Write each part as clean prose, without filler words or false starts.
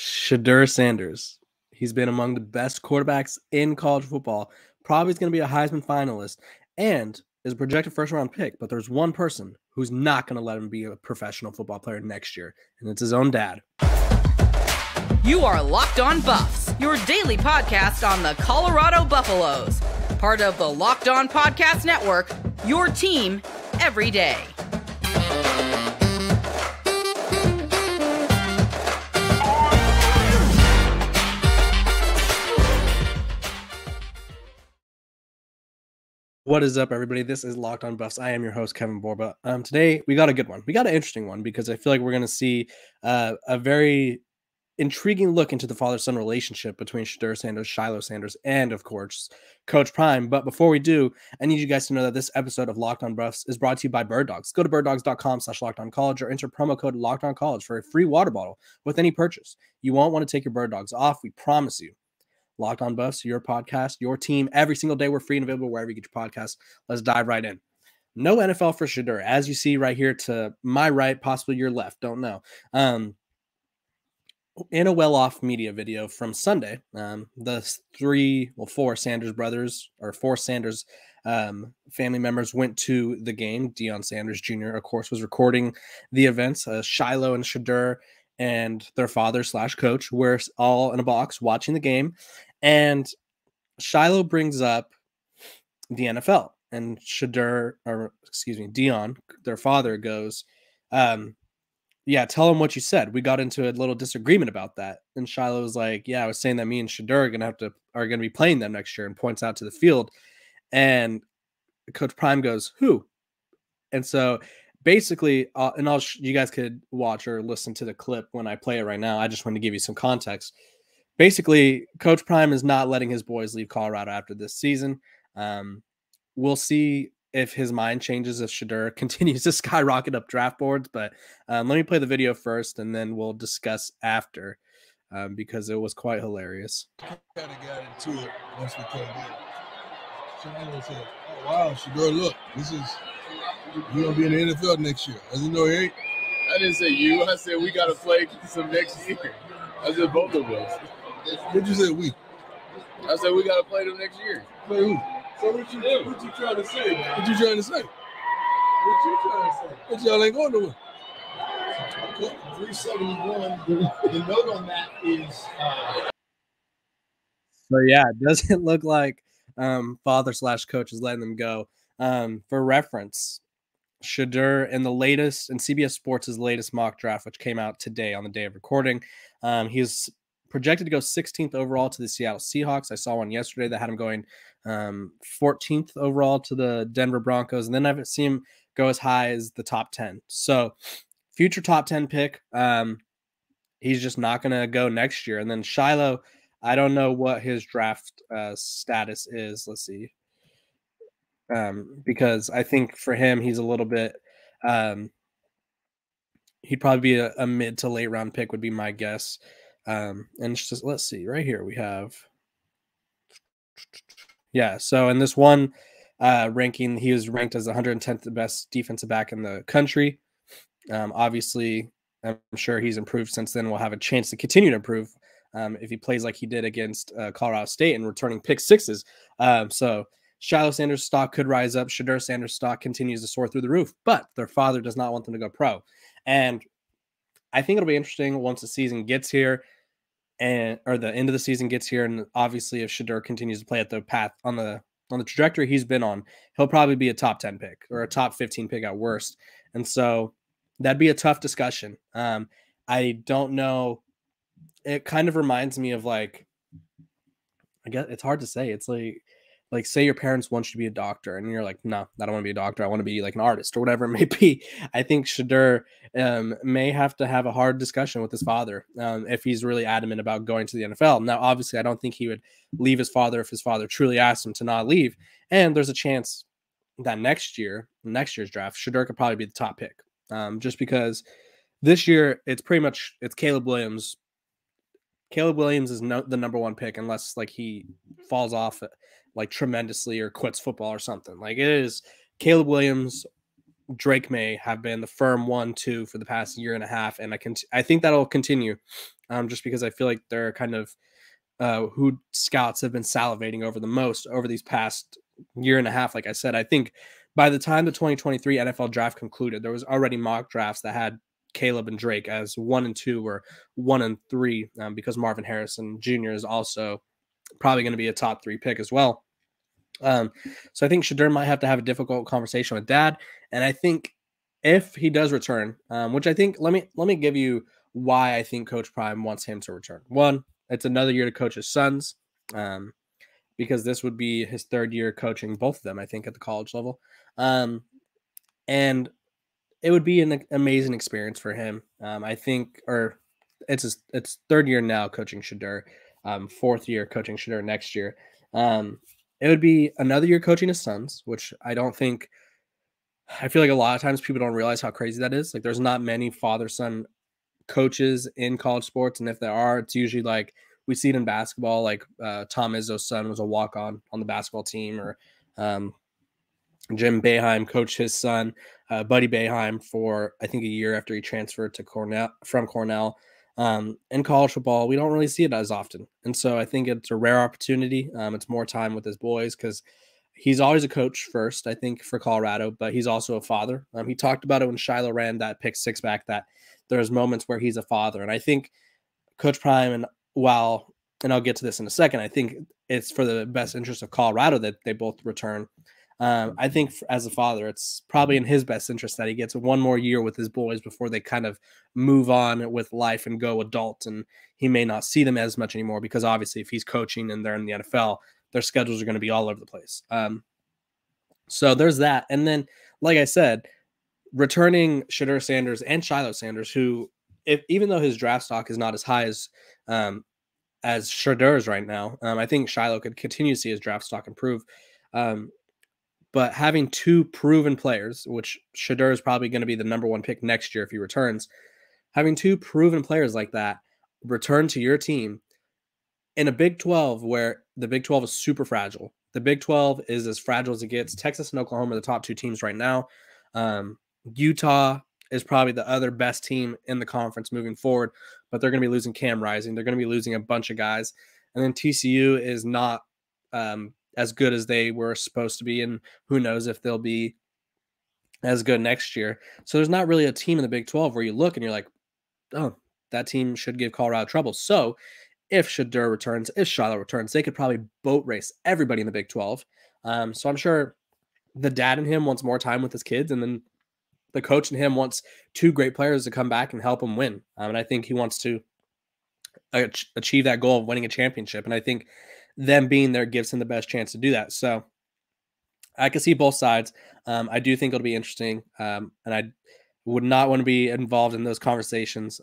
Shedeur Sanders. He's been among the best quarterbacks in college football. Probably is going to be a Heisman finalist and is a projected first-round pick. But there's one person who's not going to let him be a professional football player next year, and it's his own dad. You are Locked On Buffs, your daily podcast on the Colorado Buffaloes. Part of the Locked On Podcast Network, your team every day. What is up, everybody? This is Locked On Buffs. I am your host, Kevin Borba. Today, we got a good one. We got an interesting one because I feel like we're going to see a very intriguing look into the father-son relationship between Shedeur Sanders, Shilo Sanders, and, of course, Coach Prime. But before we do, I need you guys to know that this episode of Locked On Buffs is brought to you by Bird Dogs. Go to birddogs.com/LockedOnCollege or enter promo code LockedOnCollege for a free water bottle with any purchase. You won't want to take your Bird Dogs off. We promise you. Locked On Buffs, your podcast, your team, every single day. We're free and available wherever you get your podcasts. Let's dive right in. No NFL for Shedeur, as you see right here to my right, possibly your left, don't know. In a well-off media video from Sunday, the four Sanders brothers, or four Sanders family members went to the game. Deion Sanders Jr., of course, was recording the events. Shilo and Shedeur and their father/coach were all in a box watching the game. And Shilo brings up the NFL, and Deion, their father, goes, yeah, tell him what you said. We got into a little disagreement about that. And Shilo was like, yeah, I was saying that me and Shedeur are gonna be playing them next year, and points out to the field. And Coach Prime goes, who? And so basically, you guys could watch or listen to the clip when I play it right now. I just wanted to give you some context. Basically, Coach Prime is not letting his boys leave Colorado after this season. We'll see if his mind changes if Shedeur continues to skyrocket up draft boards. But let me play the video first, and then we'll discuss after because it was quite hilarious. Kind of got into it once we came in. So I said, oh, wow, Shedeur, look, you're going to be in the NFL next year. I said, no, he ain't. I didn't say you. I said we got to play some next year. I said both of us. What'd you say, we? I said we got to play them next year. Play who? So what you trying to say, man? What you trying to say? But y'all ain't going nowhere. 371. The note on that is. So yeah, it doesn't look like father/coach is letting them go. For reference, Shedeur in the latest, and CBS Sports' latest mock draft, which came out today on the day of recording, he's projected to go 16th overall to the Seattle Seahawks. I saw one yesterday that had him going 14th overall to the Denver Broncos, and then I've seen him go as high as the top 10. So future top 10 pick. He's just not going to go next year. And then Shilo, I don't know what his draft status is. Let's see. Because I think for him, he's a little bit he'd probably be a mid to late round pick would be my guess. And it's just, let's see, right here we have, yeah. So in this one ranking, he was ranked as 110th the best defensive back in the country. Obviously, I'm sure he's improved since then. We'll have a chance to continue to improve if he plays like he did against Colorado State and returning pick sixes. So Shilo Sanders' stock could rise up. Shedeur Sanders' stock continues to soar through the roof, but their father does not want them to go pro. And I think it'll be interesting once the season gets here, or the end of the season gets here, and obviously if Shedeur continues to play at the path on the trajectory he's been on, he'll probably be a top 10 pick or a top 15 pick at worst. And so that'd be a tough discussion. I don't know. It kind of reminds me of like, I guess it's hard to say. It's like say your parents want you to be a doctor and you're like, no, I don't want to be a doctor. I want to be like an artist or whatever it may be. I think Shedeur may have to have a hard discussion with his father if he's really adamant about going to the NFL. Now, obviously, I don't think he would leave his father if his father truly asked him to not leave. And there's a chance that next year's draft, Shedeur could probably be the top pick just because this year it's Caleb Williams. Caleb Williams is the number one pick unless like he falls off like tremendously or quits football or something. Like it is Caleb Williams Drake May have been the firm 1-2 for the past year and a half, and I think that'll continue, just because I feel like they're kind of who scouts have been salivating over the most over these past year and a half. Like I said, I think by the time the 2023 NFL draft concluded, there was already mock drafts that had Caleb and Drake as 1 and 2 or 1 and 3, because Marvin Harrison Jr. is also probably going to be a top 3 pick as well. So I think Shedeur might have to have a difficult conversation with dad. And I think if he does return, which I think, let me give you why I think Coach Prime wants him to return. One, it's another year to coach his sons, because this would be his 3rd year coaching both of them, I think, at the college level. And it would be an amazing experience for him. I think, or it's 3rd year now coaching Shedeur, 4th year coaching Shedeur next year. It would be another year coaching his sons, which I feel like a lot of times people don't realize how crazy that is. Like, there's not many father-son coaches in college sports, and if there are, it's usually like we see it in basketball, like Tom Izzo's son was a walk-on the basketball team, or Jim Boeheim coached his son, Buddy Boeheim, for I think a year after he transferred to Cornell. In college football, we don't really see it as often, and so I think it's a rare opportunity. It's more time with his boys, because he's always a coach first, I think, for Colorado, but he's also a father. He talked about it when Shilo ran that pick six back, that there's moments where he's a father, and I think Coach Prime, and I'll get to this in a second, I think it's for the best interest of Colorado that they both return. I think as a father, it's probably in his best interest that he gets one more year with his boys before they kind of move on with life and go adult, and he may not see them as much anymore, because obviously if he's coaching and they're in the NFL, their schedules are going to be all over the place. So there's that. And then, like I said, returning Shedeur Sanders and Shilo Sanders, who, even though his draft stock is not as high as Shedeur's right now, I think Shilo could continue to see his draft stock improve. But having 2 proven players, which Shedeur is probably going to be the number 1 pick next year if he returns, having 2 proven players like that return to your team in a Big 12 where the Big 12 is super fragile. The Big 12 is as fragile as it gets. Texas and Oklahoma are the top 2 teams right now. Utah is probably the other best team in the conference moving forward, but they're going to be losing Cam Rising. They're going to be losing a bunch of guys. And then TCU is not as good as they were supposed to be, and who knows if they'll be as good next year. So there's not really a team in the Big 12 where you look and you're like, oh, that team should give Colorado trouble. So if Shedeur returns, if Shilo returns, they could probably boat race everybody in the Big 12. So I'm sure the dad in him wants more time with his kids, and then the coach in him wants 2 great players to come back and help him win. And I think he wants to achieve that goal of winning a championship. And I think them being there gives him the best chance to do that. So I can see both sides. I do think it'll be interesting. And I would not want to be involved in those conversations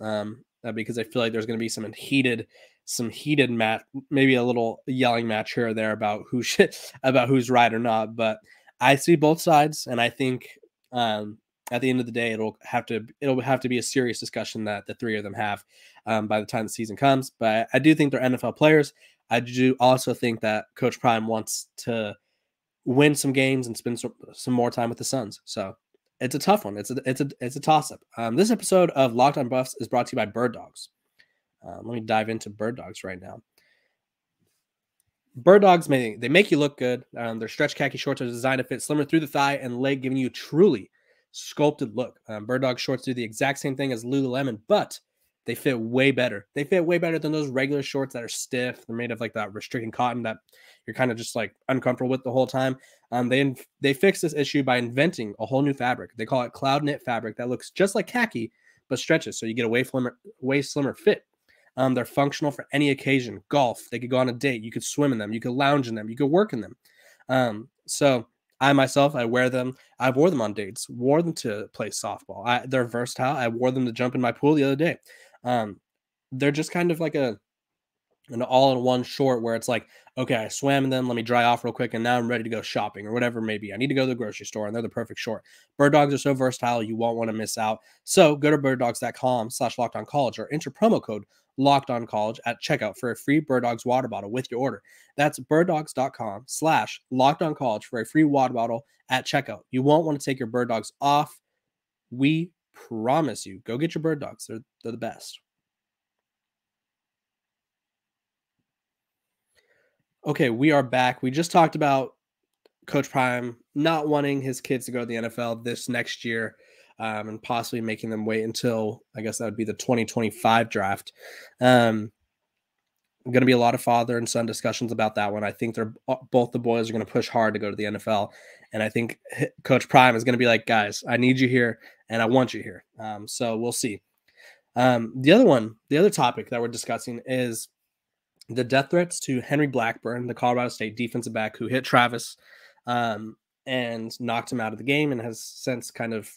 because I feel like there's going to be some heated match, maybe a little yelling match here or there about who's right or not. But I see both sides, and I think at the end of the day, it'll have to be a serious discussion that the 3 of them have by the time the season comes. But I do think they're NFL players. I do also think that Coach Prime wants to win some games and spend some more time with the Suns. So it's a tough one. It's a toss-up. This episode of Locked on Buffs is brought to you by Bird Dogs. Let me dive into Bird Dogs right now. Bird Dogs, they make you look good. Their stretch khaki shorts are designed to fit slimmer through the thigh and leg, giving you a truly sculpted look. Bird Dog shorts do the exact same thing as Lululemon, but they fit way better. They fit way better than those regular shorts that are stiff. They're made of like that restricting cotton that you're kind of just like uncomfortable with the whole time. They fixed this issue by inventing a whole new fabric. They call it cloud knit fabric that looks just like khaki but stretches, so you get a way slimmer fit. They're functional for any occasion. Golf, they could go on a date. You could swim in them. You could lounge in them. You could work in them. So I myself, I wear them. I wore them on dates. Wore them to play softball. They're versatile. I wore them to jump in my pool the other day. They're just kind of like a an all-in-one short where it's like, okay, I swam in them, let me dry off real quick, and now I'm ready to go shopping or whatever it may be. I need to go to the grocery store, and they're the perfect short. Bird dogs are so versatile, you won't want to miss out. So go to birddogs.com/lockedoncollege or enter promo code LockedOnCollege at checkout for a free Bird Dogs water bottle with your order. That's birddogs.com/lockedoncollege for a free water bottle at checkout. You won't want to take your bird dogs off. We promise you. Go get your bird dogs. They're the best. Okay, we are back. We just talked about Coach Prime not wanting his kids to go to the NFL this next year, and possibly making them wait until, I guess that would be the 2025 draft. Going to be a lot of father and son discussions about that one. I think both the boys are going to push hard to go to the NFL, and I think Coach Prime is going to be like, guys, I need you here, and I want you here. So we'll see. The other topic that we're discussing is the death threats to Henry Blackburn, the Colorado State defensive back who hit Travis and knocked him out of the game and has since kind of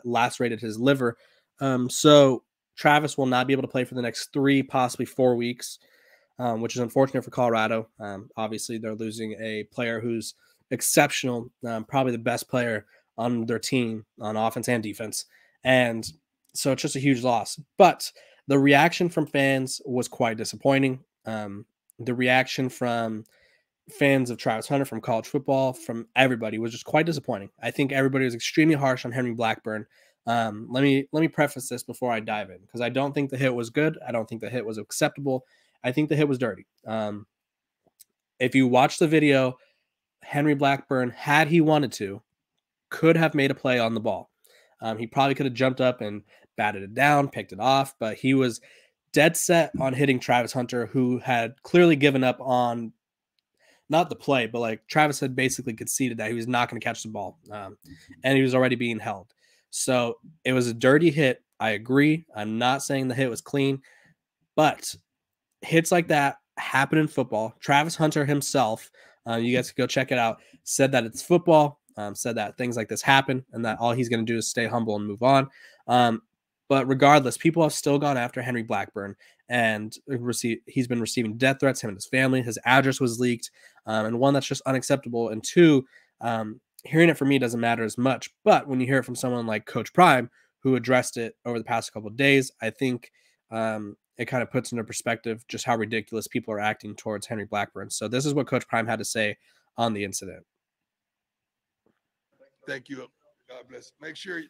lacerated his liver. So Travis will not be able to play for the next 3, possibly 4 weeks, which is unfortunate for Colorado. Obviously, they're losing a player who's exceptional, probably the best player on their team on offense and defense. And so it's just a huge loss. But the reaction from fans was quite disappointing. The reaction from fans of Travis Hunter, from college football, from everybody was just quite disappointing. I think everybody was extremely harsh on Henry Blackburn. Let me preface this before I dive in, because I don't think the hit was good. I don't think the hit was acceptable. I think the hit was dirty. If you watch the video, Henry Blackburn, had he wanted to, could have made a play on the ball. He probably could have jumped up and batted it down, picked it off, but he was dead set on hitting Travis Hunter, who had clearly given up on not the play, but like Travis had basically conceded that he was not going to catch the ball, and he was already being held. So it was a dirty hit. I agree. I'm not saying the hit was clean, but hits like that happen in football. Travis Hunter himself, you guys can go check it out, said that it's football, said that things like this happen and that all he's going to do is stay humble and move on. But regardless, people have still gone after Henry Blackburn, and he's been receiving death threats, him and his family. His address was leaked, and one, that's just unacceptable. And two, hearing it from me doesn't matter as much. But when you hear it from someone like Coach Prime, who addressed it over the past couple of days, I think it kind of puts into perspective just how ridiculous people are acting towards Henry Blackburn. So this is what Coach Prime had to say on the incident. Thank you. God bless. Make sure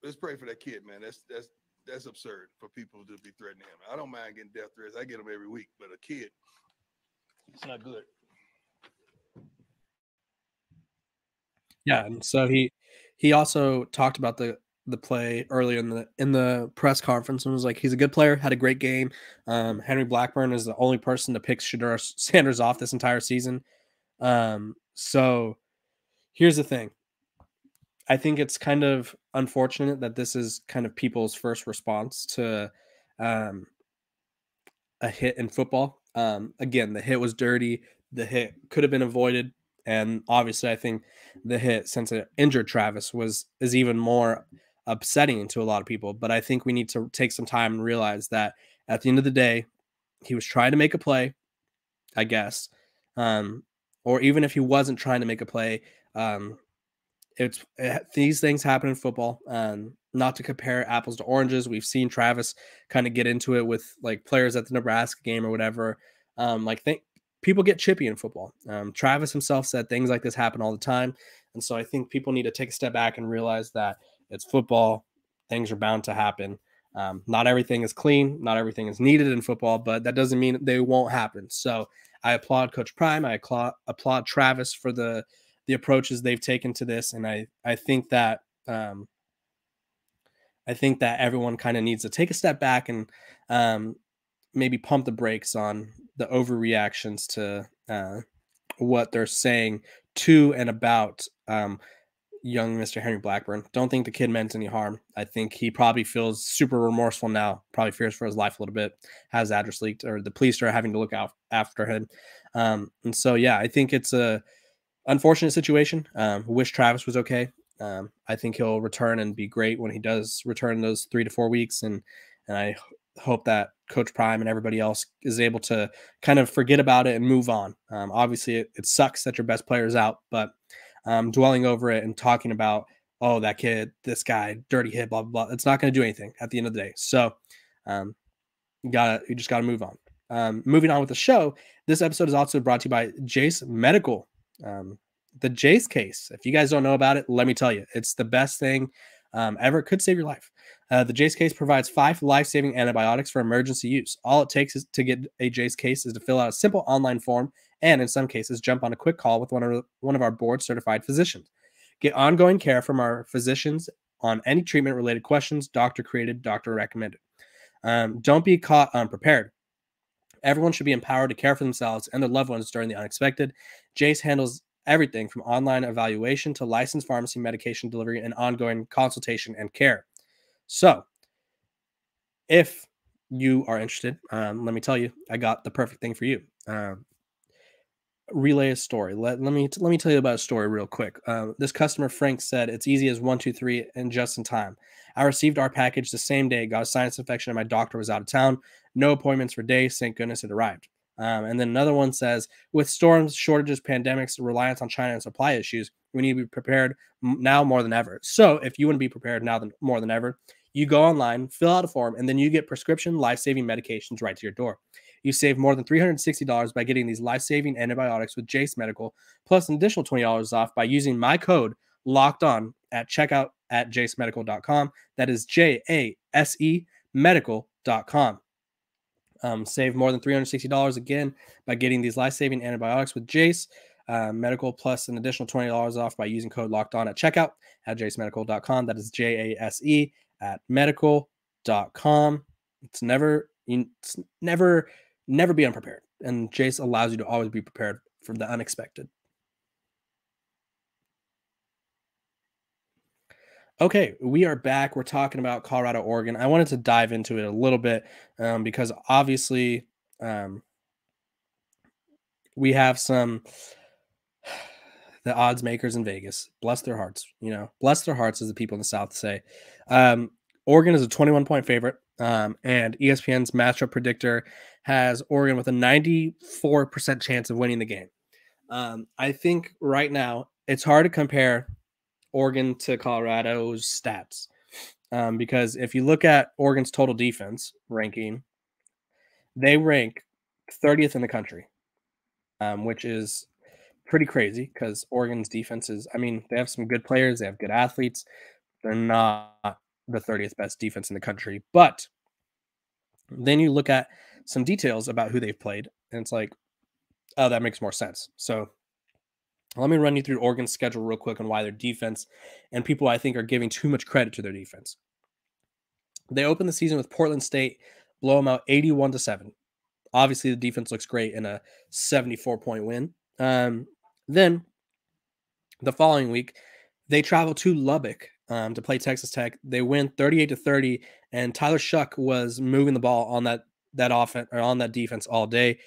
let's pray for that kid, man. That's absurd for people to be threatening him. I don't mind getting death threats. I get them every week, but a kid, it's not good. Yeah, and so he also talked about the play earlier in the press conference and was like, he's a good player, had a great game. Henry Blackburn is the only person to pick Shedeur Sanders off this entire season. So here's the thing. I think it's kind of unfortunate that this is kind of people's first response to a hit in football. Again, the hit was dirty. The hit could have been avoided. And obviously, I think the hit, since it injured Travis, is even more upsetting to a lot of people. But I think we need to take some time and realize that at the end of the day, he was trying to make a play, I guess. Or even if he wasn't trying to make a play, these things happen in football. Not to compare apples to oranges. We've seen Travis kind of get into it with like players at the Nebraska game or whatever. People get chippy in football. Travis himself said things like this happen all the time. And so I think people need to take a step back and realize that it's football. Things are bound to happen. Not everything is clean. Not everything is needed in football, but that doesn't mean they won't happen. So I applaud Coach Prime. I applaud Travis for the approaches they've taken to this. And I think that everyone kind of needs to take a step back and maybe pump the brakes on the overreactions to what they're saying to and about young Mr. Henry Blackburn. Don't think the kid meant any harm. I think he probably feels super remorseful now, probably fears for his life a little bit, has address leaked, or the police are having to look out after him. And so, yeah, I think it's a unfortunate situation. Wish Travis was okay. I think he'll return and be great when he does return those 3 to 4 weeks. And I hope that Coach Prime and everybody else is able to kind of forget about it and move on. Obviously, it sucks that your best player is out, but dwelling over it and talking about, oh, that kid, this guy, dirty hit, blah, blah, blah, it's not going to do anything at the end of the day. So you just got to move on. Moving on with the show, this episode is also brought to you by Jace Medical. The Jace case, if you guys don't know about it, let me tell you, it's the best thing ever. It could save your life. The Jace case provides 5 life-saving antibiotics for emergency use. All it takes to get a Jace case is to fill out a simple online form and, in some cases, jump on a quick call with one of our board-certified physicians. Get ongoing care from our physicians on any treatment-related questions, doctor-created, doctor-recommended. Don't be caught unprepared. Everyone should be empowered to care for themselves and their loved ones during the unexpected. Jace handles everything from online evaluation to licensed pharmacy medication delivery and ongoing consultation and care. So if you are interested, let me tell you, I got the perfect thing for you. Relay a story. Let me tell you about a story real quick. This customer, Frank, said it's easy as 1, 2, 3 and just in time. I received our package the same day, got a sinus infection, and my doctor was out of town. No appointments for days. Thank goodness it arrived. And then another one says, with storms, shortages, pandemics, reliance on China, and supply issues, we need to be prepared now more than ever. So if you want to be prepared now more than ever, you go online, fill out a form, and then you get prescription life-saving medications right to your door. You save more than $360 by getting these life-saving antibiotics with Jace Medical, plus an additional $20 off by using my code LOCKEDON at checkout at jacemedical.com. That is JASE medical.com. Save more than $360 again by getting these life-saving antibiotics with Jace Medical, plus an additional $20 off by using code LOCKEDON at checkout at jacemedical.com. That is JASE at medical.com. It's never be unprepared. And Jace allows you to always be prepared for the unexpected. Okay, we are back. We're talking about Colorado, Oregon. I wanted to dive into it a little bit because obviously we have the odds makers in Vegas. Bless their hearts. Bless their hearts, as the people in the South say. Oregon is a 21-point favorite, and ESPN's matchup predictor has Oregon with a 94% chance of winning the game. I think right now it's hard to compare Oregon to Colorado's stats because if you look at Oregon's total defense ranking, they rank 30th in the country, which is pretty crazy because Oregon's defense is, they have some good players, they have good athletes. They're not the 30th best defense in the country, but then you look at some details about who they've played, and it's like, oh, that makes more sense. So let me run you through Oregon's schedule real quick on why their defense and people I think are giving too much credit to their defense. They opened the season with Portland State, blow them out 81-7. Obviously, the defense looks great in a 74-point win. Then the following week, they travel to Lubbock to play Texas Tech. They win 38-30, and Tyler Shuck was moving the ball on that offense or on that defense all day.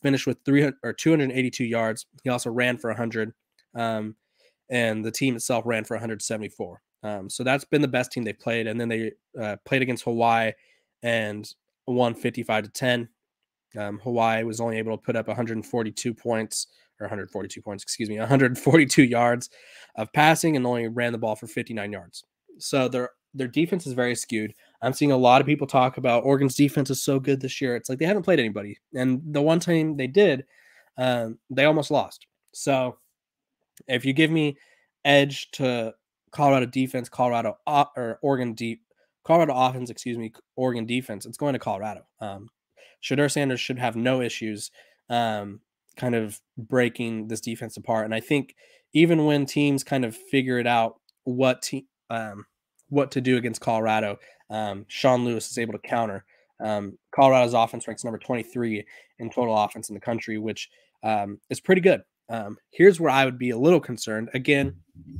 Finished with 282 yards. He also ran for 100, and the team itself ran for 174. So that's been the best team they played. And then they played against Hawaii and won 55-10. Hawaii was only able to put up 142 yards of passing and only ran the ball for 59 yards. So their defense is very skewed. I'm seeing a lot of people talk about Oregon's defense is so good this year. It's like they haven't played anybody. And the one time they did, they almost lost. So if you give me edge to Colorado defense, Colorado offense, Oregon defense, it's going to Colorado. Shedeur Sanders should have no issues kind of breaking this defense apart. And I think even when teams kind of figure it out what to do against Colorado, Sean Lewis is able to counter. Colorado's offense ranks number 23 in total offense in the country, which is pretty good. Here's where I would be a little concerned. Again,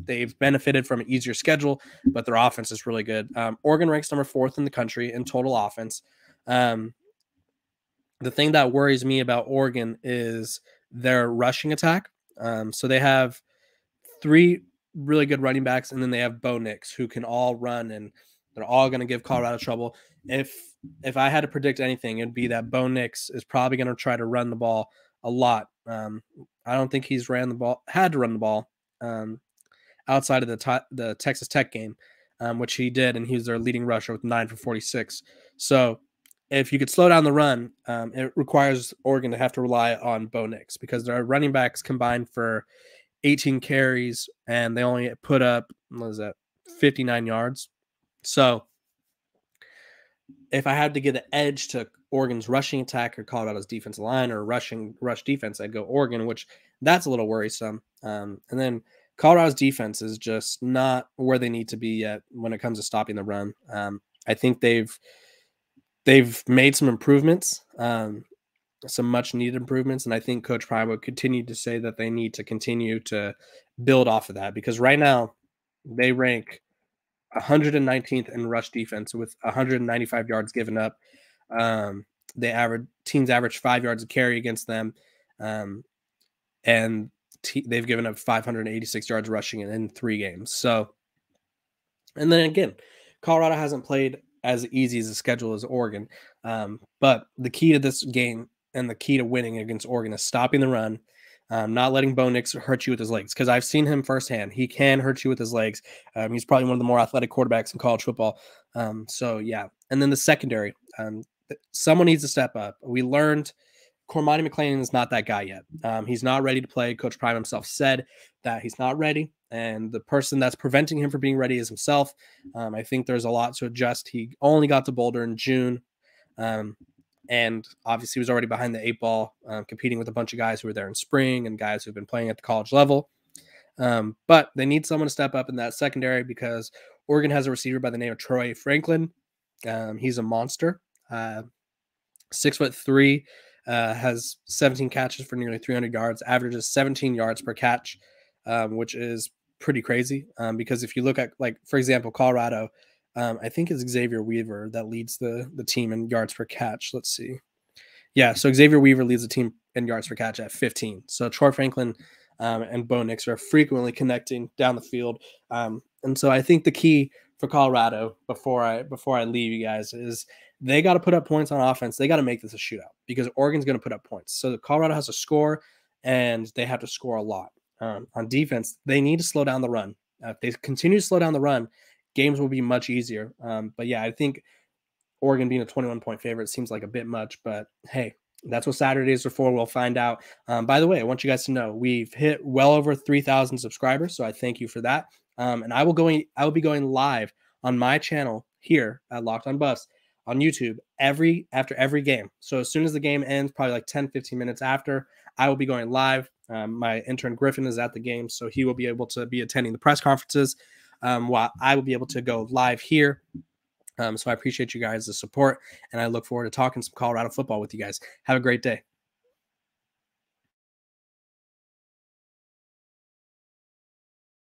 they've benefited from an easier schedule, but their offense is really good. Oregon ranks number 4th in the country in total offense. The thing that worries me about Oregon is their rushing attack. So they have 3 really good running backs, and then they have Bo Nix, who can all run and They're all going to give Colorado trouble. If I had to predict anything, it'd be that Bo Nix is probably going to try to run the ball a lot. I don't think he's had to run the ball outside of the Texas Tech game, which he did, and he was their leading rusher with 9 for 46. So if you could slow down the run, it requires Oregon to have to rely on Bo Nix because their running backs combined for 18 carries, and they only put up, 59 yards. So if I had to give the edge to Oregon's rushing attack or Colorado's defensive line or rush defense, I'd go Oregon, which that's a little worrisome. And then Colorado's defense is just not where they need to be yet when it comes to stopping the run. I think they've made some improvements, some much needed improvements. And I think Coach Prime will continue to say that they need to continue to build off of that because right now they rank 119th in rush defense with 195 yards given up. Teams average 5 yards a carry against them. And they've given up 586 yards rushing in 3 games. So, and then again, Colorado hasn't played as easy as a schedule as Oregon. But the key to this game and the key to winning against Oregon is stopping the run, not letting Bo Nix hurt you with his legs. Because I've seen him firsthand. He can hurt you with his legs. He's probably one of the more athletic quarterbacks in college football. So, yeah. And then the secondary. Someone needs to step up. We learned Cormani McClain is not that guy yet. He's not ready to play. Coach Prime himself said that he's not ready. And the person that's preventing him from being ready is himself. I think there's a lot to adjust. He only got to Boulder in June. And obviously he was already behind the 8 ball, competing with a bunch of guys who were there in spring and guys who've been playing at the college level. But they need someone to step up in that secondary because Oregon has a receiver by the name of Troy Franklin. He's a monster. 6'3", has 17 catches for nearly 300 yards, averages 17 yards per catch, which is pretty crazy. Because if you look at, like, for example, Colorado, I think it's Xavier Weaver that leads the team in yards per catch. Let's see. Yeah, so Xavier Weaver leads the team in yards per catch at 15. So Troy Franklin and Bo Nix are frequently connecting down the field. And so I think the key for Colorado before I leave you guys is they got to put up points on offense. They got to make this a shootout because Oregon's going to put up points. So Colorado has to score, and they have to score a lot. On defense, they need to slow down the run. If they continue to slow down the run, games will be much easier. But yeah, I think Oregon being a 21-point favorite seems like a bit much, but hey, that's what Saturdays are for. We'll find out. By the way, I want you guys to know we've hit well over 3,000 subscribers, so I thank you for that. And I will be going live on my channel here at Locked On Buffs on YouTube after every game. So as soon as the game ends, probably like 10-15 minutes after, I will be going live. My intern Griffin is at the game, so he will be able to be attending the press conferences while I will be able to go live here. So I appreciate you guys' support, and I look forward to talking some Colorado football with you guys. Have a great day.